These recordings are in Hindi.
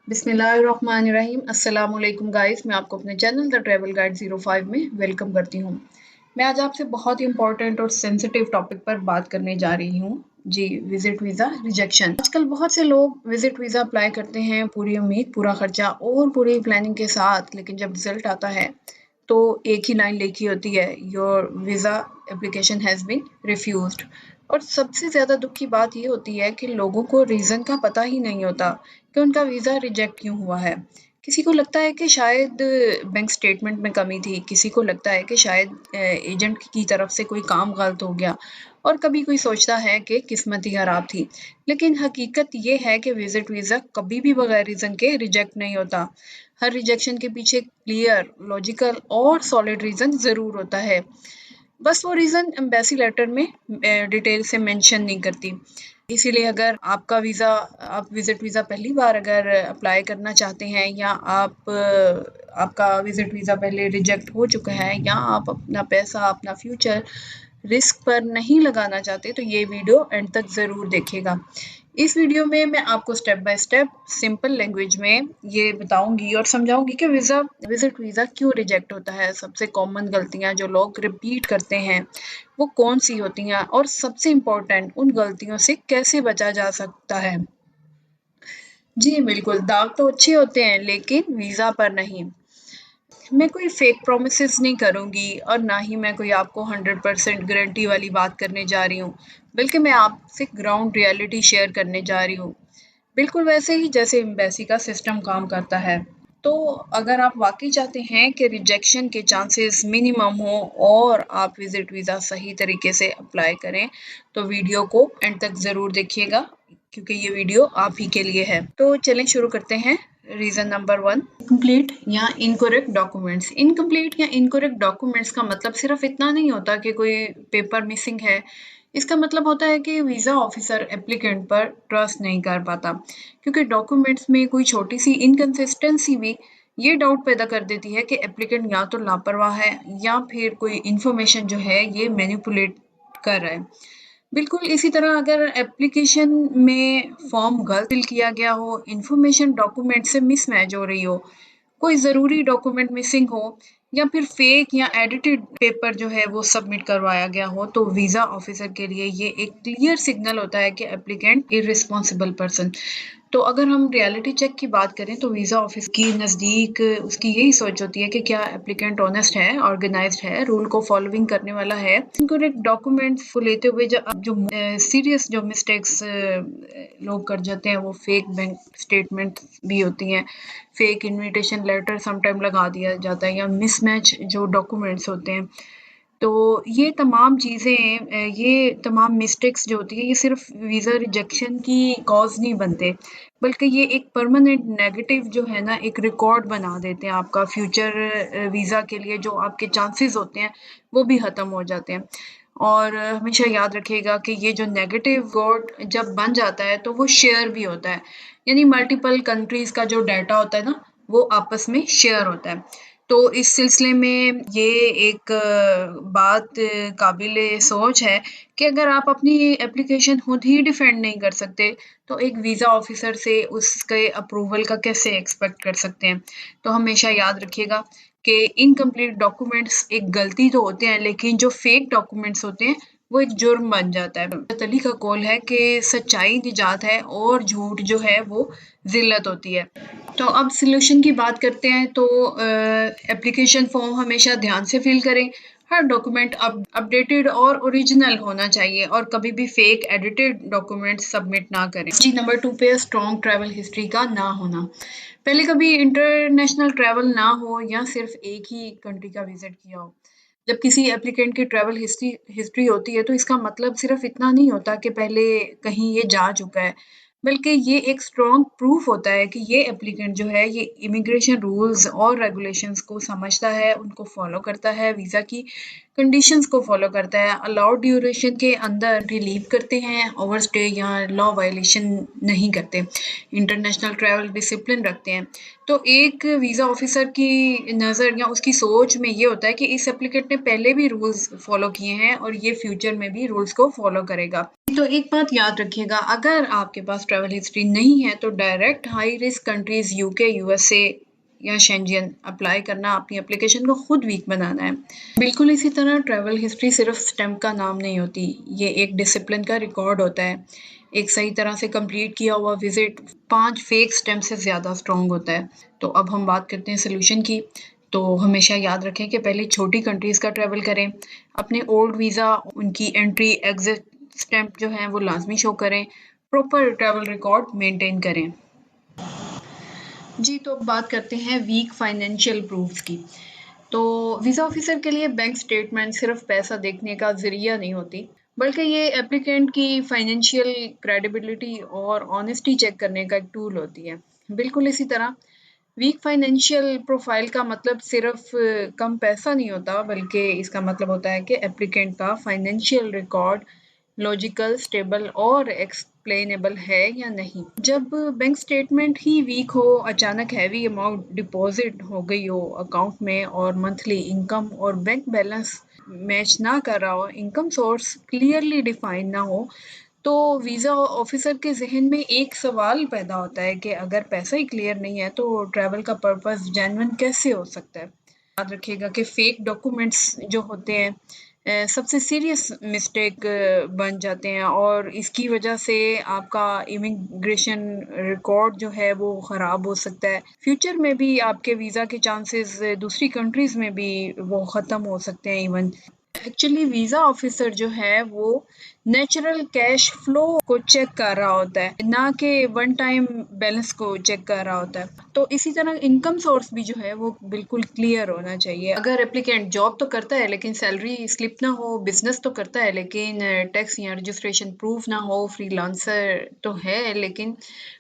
बिस्मिल्लाहिर्रहमानिर्रहीम अस्सलाम वालेकुम गाइस, मैं आपको अपने चैनल द ट्रैवल गाइड 05 में वेलकम करती हूँ। मैं आज आपसे बहुत ही इम्पोर्टेंट और सेंसिटिव टॉपिक पर बात करने जा रही हूँ। जी, विजिट वीज़ा रिजेक्शन। आजकल बहुत से लोग विजिट वीज़ा अप्लाई करते हैं पूरी उम्मीद, पूरा खर्चा और पूरी प्लानिंग के साथ, लेकिन जब रिजल्ट आता है तो एक ही लाइन लिखी होती है, your visa application has been refused. और सबसे ज़्यादा दुख की बात ये होती है कि लोगों को रीज़न का पता ही नहीं होता कि उनका वीज़ा रिजेक्ट क्यों हुआ है। किसी को लगता है कि शायद बैंक स्टेटमेंट में कमी थी, किसी को लगता है कि शायद एजेंट की तरफ से कोई काम गलत हो गया और कभी कोई सोचता है कि किस्मत ही खराब थी। लेकिन हकीकत ये है कि विज़िट वीज़ा कभी भी बगैर रीज़न के रिजेक्ट नहीं होता। हर रिजेक्शन के पीछे क्लियर, लॉजिकल और सॉलिड रीज़न ज़रूर होता है। बस वो रीज़न एम्बेसी लेटर में डिटेल से मेंशन नहीं करती। इसीलिए अगर आपका वीज़ा आप विज़िट वीज़ा पहली बार अगर अप्लाई करना चाहते हैं या आपका विज़िट वीज़ा पहले रिजेक्ट हो चुका है या आप अपना पैसा, अपना फ्यूचर रिस्क पर नहीं लगाना चाहते, तो ये वीडियो एंड तक ज़रूर देखिएगा। इस वीडियो में मैं आपको step by step simple language में ये बताऊंगी और समझाऊंगी कि विजिट वीज़ा क्यों रिजेक्ट होता है, सबसे कॉमन गलतियां जो लोग रिपीट करते हैं वो कौन सी होती हैं और सबसे इम्पोर्टेंट उन गलतियों से कैसे बचा जा सकता है। जी बिल्कुल, दाव तो अच्छे होते हैं लेकिन वीज़ा पर नहीं। मैं कोई फेक प्रोमिसेस नहीं करूँगी और ना ही मैं कोई आपको 100% गारंटी वाली बात करने जा रही हूँ, बल्कि मैं आपसे ग्राउंड रियलिटी शेयर करने जा रही हूँ। बिल्कुल वैसे ही जैसे एम्बेसी का सिस्टम काम करता है। तो अगर आप वाक़ई चाहते हैं कि रिजेक्शन के चांसेस मिनिमम हो और आप विज़िट वीज़ा सही तरीके से अप्लाई करें, तो वीडियो को एंड तक ज़रूर देखिएगा क्योंकि ये वीडियो आप ही के लिए है। तो चलें शुरू करते हैं। रीज़न नंबर 1, इनकम्प्लीट या इनकरेक्ट डॉक्यूमेंट्स। इनकम्प्लीट या इनकरेक्ट डॉक्यूमेंट्स का मतलब सिर्फ इतना नहीं होता कि कोई पेपर मिसिंग है। इसका मतलब होता है कि वीज़ा ऑफिसर एप्लीकेंट पर ट्रस्ट नहीं कर पाता, क्योंकि डॉक्यूमेंट्स में कोई छोटी सी इनकंसिस्टेंसी भी ये डाउट पैदा कर देती है कि एप्लीकेंट या तो लापरवाह है या फिर कोई इन्फॉर्मेशन जो है ये मैनिपुलेट कर रहा है। बिल्कुल इसी तरह अगर एप्लीकेशन में फॉर्म गलत फिल किया गया हो, इन्फॉर्मेशन डॉक्यूमेंट से मिसमैच हो रही हो, कोई ज़रूरी डॉक्यूमेंट मिसिंग हो या फिर फेक या एडिटेड पेपर जो है वो सबमिट करवाया गया हो, तो वीज़ा ऑफिसर के लिए ये एक क्लियर सिग्नल होता है कि एप्लीकेंट इररिस्पॉन्सिबल पर्सन। तो अगर हम रियलिटी चेक की बात करें तो वीज़ा ऑफिस की नज़दीक उसकी यही सोच होती है कि क्या एप्लीकेंट ऑनेस्ट है, ऑर्गेनाइज्ड है, रूल को फॉलोइंग करने वाला है। इनकरेक्ट डॉक्यूमेंट्स को लेते हुए जो सीरियस जो मिस्टेक्स लोग कर जाते हैं वो फेक बैंक स्टेटमेंट भी होती हैं, फेक इनविटेशन लेटर समटाइम लगा दिया जाता है या मिसमैच जो डॉक्यूमेंट्स होते हैं। तो ये तमाम चीज़ें ये तमाम मिस्टेक्स जो होती है ये सिर्फ वीज़ा रिजेक्शन की कॉज़ नहीं बनते, बल्कि ये एक परमानेंट नेगेटिव जो है ना एक रिकॉर्ड बना देते हैं आपका फ्यूचर वीज़ा के लिए। जो आपके चांसेस होते हैं वो भी ख़त्म हो जाते हैं। और हमेशा याद रखिएगा कि ये जो नेगेटिव रिकॉर्ड जब बन जाता है तो वो शेयर भी होता है, यानी मल्टीपल कंट्रीज़ का जो डाटा होता है ना वो आपस में शेयर होता है। तो इस सिलसिले में ये एक बात काबिले सोच है कि अगर आप अपनी एप्लीकेशन खुद ही डिफेंड नहीं कर सकते, तो एक वीज़ा ऑफिसर से उसके अप्रूवल का कैसे एक्सपेक्ट कर सकते हैं। तो हमेशा याद रखिएगा कि इनकम्प्लीट डॉक्यूमेंट्स एक गलती तो होते हैं, लेकिन जो फेक डॉक्यूमेंट्स होते हैं वो एक जुर्म बन जाता है। तली का कौल है कि सच्चाई निजात है और झूठ जो है वो ज़िल्लत होती है। तो अब सॉल्यूशन की बात करते हैं। तो एप्लीकेशन फॉर्म हमेशा ध्यान से फिल करें। हर डॉक्यूमेंट अपडेटेड और ओरिजिनल होना चाहिए और कभी भी फेक एडिटेड डॉक्यूमेंट सबमिट ना करें। जी नंबर 2 पे स्ट्रॉन्ग ट्रैवल हिस्ट्री का ना होना। पहले कभी इंटरनेशनल ट्रैवल ना हो या सिर्फ एक ही कंट्री का विजिट किया हो। जब किसी एप्लीकेंट की ट्रैवल हिस्ट्री होती है तो इसका मतलब सिर्फ इतना नहीं होता कि पहले कहीं ये जा चुका है, बल्कि ये एक स्ट्रॉन्ग प्रूफ होता है कि ये एप्लीकेंट जो है ये इमिग्रेशन रूल्स और रेगुलेशंस को समझता है, उनको फॉलो करता है, वीज़ा की कंडीशंस को फॉलो करता है, अलाउड ड्यूरेशन के अंदर रिलीव करते हैं, ओवरस्टे या लॉ वायलेशन नहीं करते, इंटरनेशनल ट्रैवल डिसिप्लिन रखते हैं। तो एक वीज़ा ऑफिसर की नज़र या उसकी सोच में ये होता है कि इस एप्लीकेंट ने पहले भी रूल्स फॉलो किए हैं और ये फ्यूचर में भी रूल्स को फॉलो करेगा। तो एक बात याद रखिएगा, अगर आपके पास ट्रैवल हिस्ट्री नहीं है तो direct high risk countries UK, USA या शेंजन अप्लाई करना अपनी एप्लीकेशन को खुद वीक बनाना है। बिल्कुल इसी तरह ट्रैवल हिस्ट्री सिर्फ स्टैम्प का नाम नहीं होती, ये एक डिसिप्लिन का रिकॉर्ड होता है। एक सही तरह से कंप्लीट किया हुआ विजिट 5 फेक स्टैम्प से ज़्यादा स्ट्रॉन्ग होता है। तो अब हम बात करते हैं सोल्यूशन की। तो हमेशा याद रखें कि पहले छोटी कंट्रीज़ का ट्रैवल करें, अपने ओल्ड वीज़ा, उनकी एंट्री एग्जिट स्टैम्प जो है वो लाजमी शो करें, प्रॉपर ट्रैवल रिकॉर्ड मेंटेन करें। जी, तो अब बात करते हैं वीक फाइनेंशियल प्रूफ्स की। तो वीज़ा ऑफिसर के लिए बैंक स्टेटमेंट सिर्फ पैसा देखने का ज़रिया नहीं होती, बल्कि ये एप्लीकेंट की फाइनेंशियल क्रेडिबिलिटी और ऑनेस्टी चेक करने का एक टूल होती है। बिल्कुल इसी तरह वीक फाइनेंशियल प्रोफाइल का मतलब सिर्फ कम पैसा नहीं होता, बल्कि इसका मतलब होता है कि एप्लीकेंट का फाइनेंशियल रिकॉर्ड लॉजिकल, स्टेबल और एक्सप्लेनेबल है या नहीं। जब बैंक स्टेटमेंट ही वीक हो, अचानक हैवी अमाउंट डिपॉजिट हो गई हो अकाउंट में और मंथली इनकम और बैंक बैलेंस मैच ना कर रहा हो, इनकम सोर्स क्लियरली डिफाइन ना हो, तो वीज़ा ऑफिसर के ज़हन में एक सवाल पैदा होता है कि अगर पैसा ही क्लियर नहीं है तो ट्रैवल का पर्पस जेन्युइन कैसे हो सकता है। याद रखिएगा कि फेक डॉक्यूमेंट्स जो होते हैं सबसे सीरियस मिस्टेक बन जाते हैं और इसकी वजह से आपका इमिग्रेशन रिकॉर्ड जो है वो ख़राब हो सकता है। फ्यूचर में भी आपके वीज़ा के चांसेस दूसरी कंट्रीज़ में भी वो ख़त्म हो सकते हैं इवन। एक्चुअली वीज़ा ऑफिसर जो है वो नेचुरल कैश फ्लो को चेक कर रहा होता है, ना कि वन टाइम बैलेंस को चेक कर रहा होता है। तो इसी तरह इनकम सोर्स भी जो है वो बिल्कुल क्लियर होना चाहिए। अगर एप्लीकेंट जॉब तो करता है लेकिन सैलरी स्लिप ना हो, बिजनेस तो करता है लेकिन टैक्स या रजिस्ट्रेशन प्रूफ ना हो, फ्रीलांसर तो है लेकिन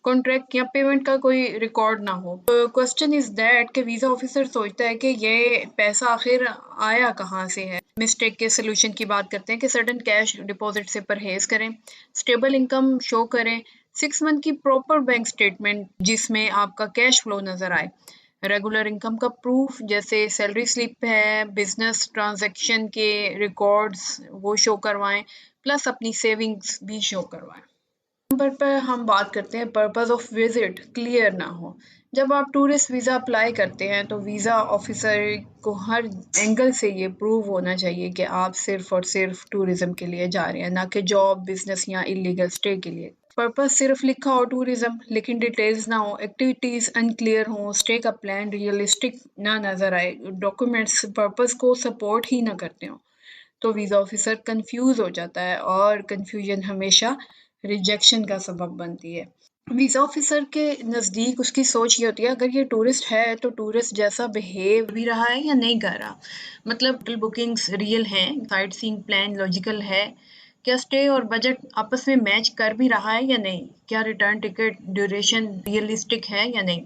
कॉन्ट्रैक्ट या पेमेंट का कोई रिकॉर्ड ना हो। क्वेश्चन इज दैट कि वीज़ा ऑफिसर सोचता है कि ये पैसा आखिर आया कहाँ से है। मिस्टेक के सोल्यूशन की बात करते हैं कि सडन कैश डिपॉजिट से परहेज करें, स्टेबल इनकम शो करें, 6 मंथ की प्रॉपर बैंक स्टेटमेंट जिसमें आपका कैश फ्लो नजर आए, रेगुलर इनकम का प्रूफ जैसे सैलरी स्लिप है, बिजनेस ट्रांजैक्शन के रिकॉर्ड्स वो शो करवाएं, प्लस अपनी सेविंग्स भी शो करवाएं। नंबर पर हम बात करते हैं पर्पस ऑफ विजिट क्लियर ना हो। जब आप टूरिस्ट वीज़ा अप्लाई करते हैं तो वीज़ा ऑफिसर को हर एंगल से ये प्रूव होना चाहिए कि आप सिर्फ और सिर्फ टूरिज्म के लिए जा रहे हैं, ना कि जॉब, बिजनेस या इलीगल स्टे के लिए। पर्पस सिर्फ लिखा हो टूरिज्म लेकिन डिटेल्स ना हो, एक्टिविटीज़ अनक्लियर हो, स्टे का प्लान रियलिस्टिक ना नज़र आए, डॉक्यूमेंट्स पर्पस को सपोर्ट ही ना करते हो, तो वीज़ा ऑफिसर कंफ्यूज हो जाता है और कंफ्यूजन हमेशा रिजेक्शन का सबब बनती है। वीज़ा ऑफिसर के नज़दीक उसकी सोच ये होती है, अगर ये टूरिस्ट है तो टूरिस्ट जैसा बिहेव भी रहा है या नहीं कर रहा, मतलब होटल बुकिंग्स रियल हैं, साइट सीइंग प्लान लॉजिकल है, क्या स्टे और बजट आपस में मैच कर भी रहा है या नहीं, क्या रिटर्न टिकट ड्यूरेशन रियलिस्टिक है या नहीं।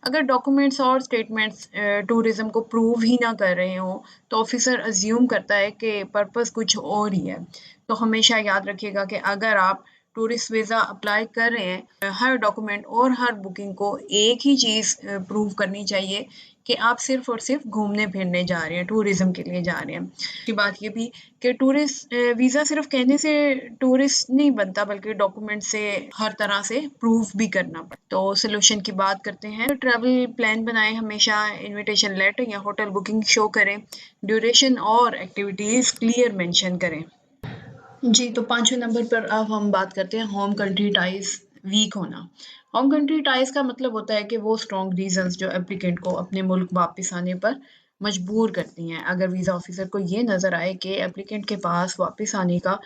अगर डॉक्यूमेंट्स और स्टेटमेंट्स टूरिज्म को प्रूव ही ना कर रहे हो तो ऑफिसर अज्यूम करता है कि पर्पस कुछ और ही है। तो हमेशा याद रखिएगा कि अगर आप टूरिस्ट वीज़ा अप्लाई कर रहे हैं, हर डॉक्यूमेंट और हर बुकिंग को एक ही चीज़ प्रूव करनी चाहिए कि आप सिर्फ और सिर्फ घूमने फिरने जा रहे हैं, टूरिज्म के लिए जा रहे हैं। की बात ये भी कि टूरिस्ट वीज़ा सिर्फ कहने से टूरिस्ट नहीं बनता, बल्कि डॉक्यूमेंट से हर तरह से प्रूफ भी करना पड़ता। तो सोल्यूशन की बात करते हैं, ट्रैवल प्लान बनाएं, हमेशा इनविटेशन लेटर या होटल बुकिंग शो करें, ड्यूरेशन और एक्टिविटीज़ क्लियर मेंशन करें। जी, तो 5वें नंबर पर अब हम बात करते हैं होम कंट्री टाइज़ वीक होना। होम कंट्री टाइज़ का मतलब होता है कि वो स्ट्रॉन्ग रीज़न्स जो एप्लीकेंट को अपने मुल्क वापस आने पर मजबूर करती हैं। अगर वीज़ा ऑफिसर को ये नज़र आए कि एप्लीकेंट के पास वापस आने का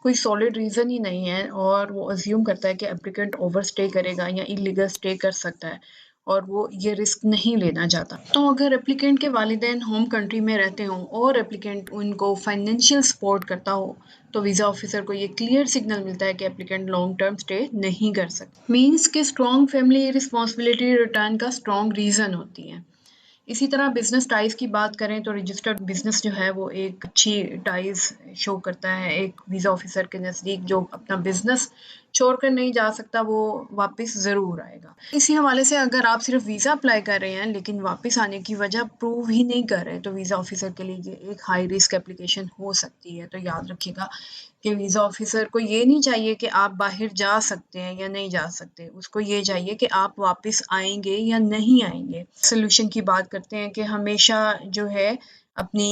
कोई सॉलिड रीज़न ही नहीं है और वो अज़्यूम करता है कि एप्लीकेंट ओवरस्टे करेगा या इलीगल स्टे कर सकता है और वो ये रिस्क नहीं लेना चाहता। तो अगर एप्लीकेंट के वालिदैन होम कंट्री में रहते हों और एप्लीकेंट उनको फाइनेंशियल सपोर्ट करता हो, तो वीज़ा ऑफिसर को ये क्लियर सिग्नल मिलता है कि एप्लीकेंट लॉन्ग टर्म स्टे नहीं कर सकता। मीन्स कि स्ट्रॉन्ग फैमिली रिस्पॉन्सिबिलिटी रिटर्न का स्ट्रॉन्ग रीज़न होती है। इसी तरह बिजनेस टाइज की बात करें तो रजिस्टर्ड बिजनेस जो है वो एक अच्छी टाइज शो करता है एक वीज़ा ऑफिसर के नज़दीक जो अपना बिजनेस छोड़ कर नहीं जा सकता, वो वापस ज़रूर आएगा। इसी हवाले से अगर आप सिर्फ वीज़ा अप्लाई कर रहे हैं लेकिन वापस आने की वजह प्रूव ही नहीं कर रहे, तो वीज़ा ऑफिसर के लिए ये एक हाई रिस्क एप्लीकेशन हो सकती है। तो याद रखिएगा कि वीज़ा ऑफिसर को ये नहीं चाहिए कि आप बाहर जा सकते हैं या नहीं जा सकते, उसको ये चाहिए कि आप वापस आएँगे या नहीं आएँगे। सॉल्यूशन की बात करते हैं कि हमेशा जो है अपनी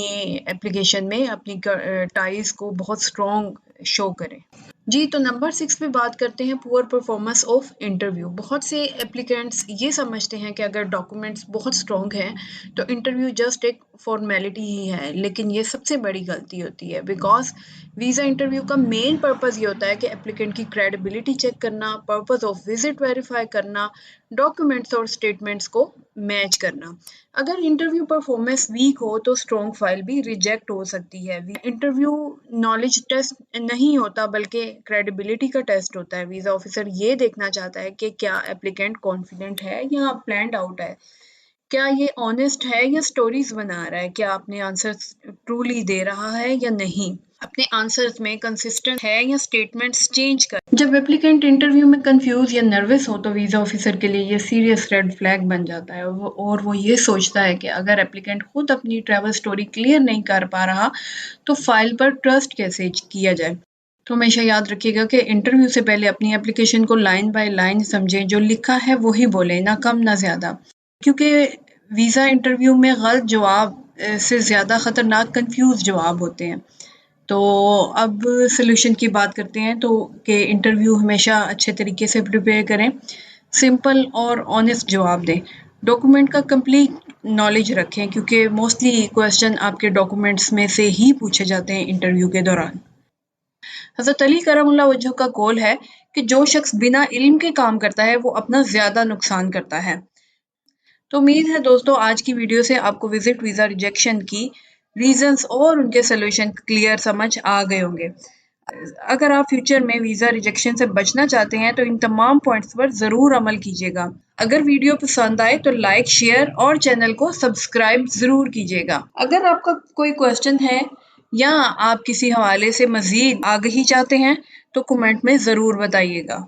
एप्लीकेशन में अपनी टाइज़ को बहुत स्ट्रॉन्ग शो करें। जी, तो नंबर 6 पे बात करते हैं पुअर परफॉर्मेंस ऑफ इंटरव्यू। बहुत से एप्लीकेंट्स ये समझते हैं कि अगर डॉक्यूमेंट्स बहुत स्ट्रॉन्ग हैं, तो इंटरव्यू जस्ट एक फॉर्मेलिटी ही है, लेकिन ये सबसे बड़ी गलती होती है बिकॉज़ वीज़ा इंटरव्यू का मेन पर्पज़ ये होता है कि एप्लीकेंट की क्रेडिबिलिटी चेक करना, पर्पज़ ऑफ विज़िट वेरीफाई करना, डॉक्यूमेंट्स और स्टेटमेंट्स को मैच करना। अगर इंटरव्यू परफॉर्मेंस वीक हो तो स्ट्रॉन्ग फाइल भी रिजेक्ट हो सकती है। इंटरव्यू नॉलेज टेस्ट नहीं होता बल्कि क्रेडिबिलिटी का टेस्ट होता है। वीज़ा ऑफिसर ये देखना चाहता है कि क्या एप्लीकेंट कॉन्फिडेंट है या प्लान्ड आउट है। क्या ये ऑनेस्ट है या स्टोरीज बना रहा है? क्या अपने आंसर्स ट्रूली दे रहा है या नहीं? अपने आंसर्स में कंसिस्टेंट है या स्टेटमेंट्स चेंज कर। जब एप्लीकेंट इंटरव्यू में कंफ्यूज या नर्वस हो तो वीज़ा ऑफिसर के लिए ये सीरियस रेड फ्लैग बन जाता है और वो ये सोचता है कि अगर एप्लीकेंट खुद अपनी ट्रैवल स्टोरी क्लियर नहीं कर पा रहा तो फाइल पर ट्रस्ट कैसे किया जाए। तो हमेशा याद रखिएगा कि इंटरव्यू से पहले अपनी एप्लीकेशन को लाइन बाय लाइन समझें, जो लिखा है वही बोलें, ना कम ना ज़्यादा। क्योंकि वीज़ा इंटरव्यू में गलत जवाब से ज़्यादा ख़तरनाक कंफ्यूज जवाब होते हैं। तो अब सॉल्यूशन की बात करते हैं तो कि इंटरव्यू हमेशा अच्छे तरीके से प्रिपेयर करें, सिंपल और ऑनेस्ट जवाब दें, डॉक्यूमेंट का कंप्लीट नॉलेज रखें क्योंकि मोस्टली क्वेश्चन आपके डॉक्यूमेंट्स में से ही पूछे जाते हैं इंटरव्यू के दौरान। हज़रत अली करमुल्लाह वजह का कौल है कि जो शख्स बिना इल्म के काम करता है वो अपना ज़्यादा नुकसान करता है। तो उम्मीद है दोस्तों आज की वीडियो से आपको विजिट वीज़ा रिजेक्शन की रीजंस और उनके सॉल्यूशन क्लियर समझ आ गए होंगे। अगर आप फ्यूचर में वीज़ा रिजेक्शन से बचना चाहते हैं तो इन तमाम पॉइंट्स पर ज़रूर अमल कीजिएगा। अगर वीडियो पसंद आए तो लाइक, शेयर और चैनल को सब्सक्राइब ज़रूर कीजिएगा। अगर आपका कोई क्वेश्चन है या आप किसी हवाले से मज़ीद आगाही चाहते हैं तो कमेंट में ज़रूर बताइएगा।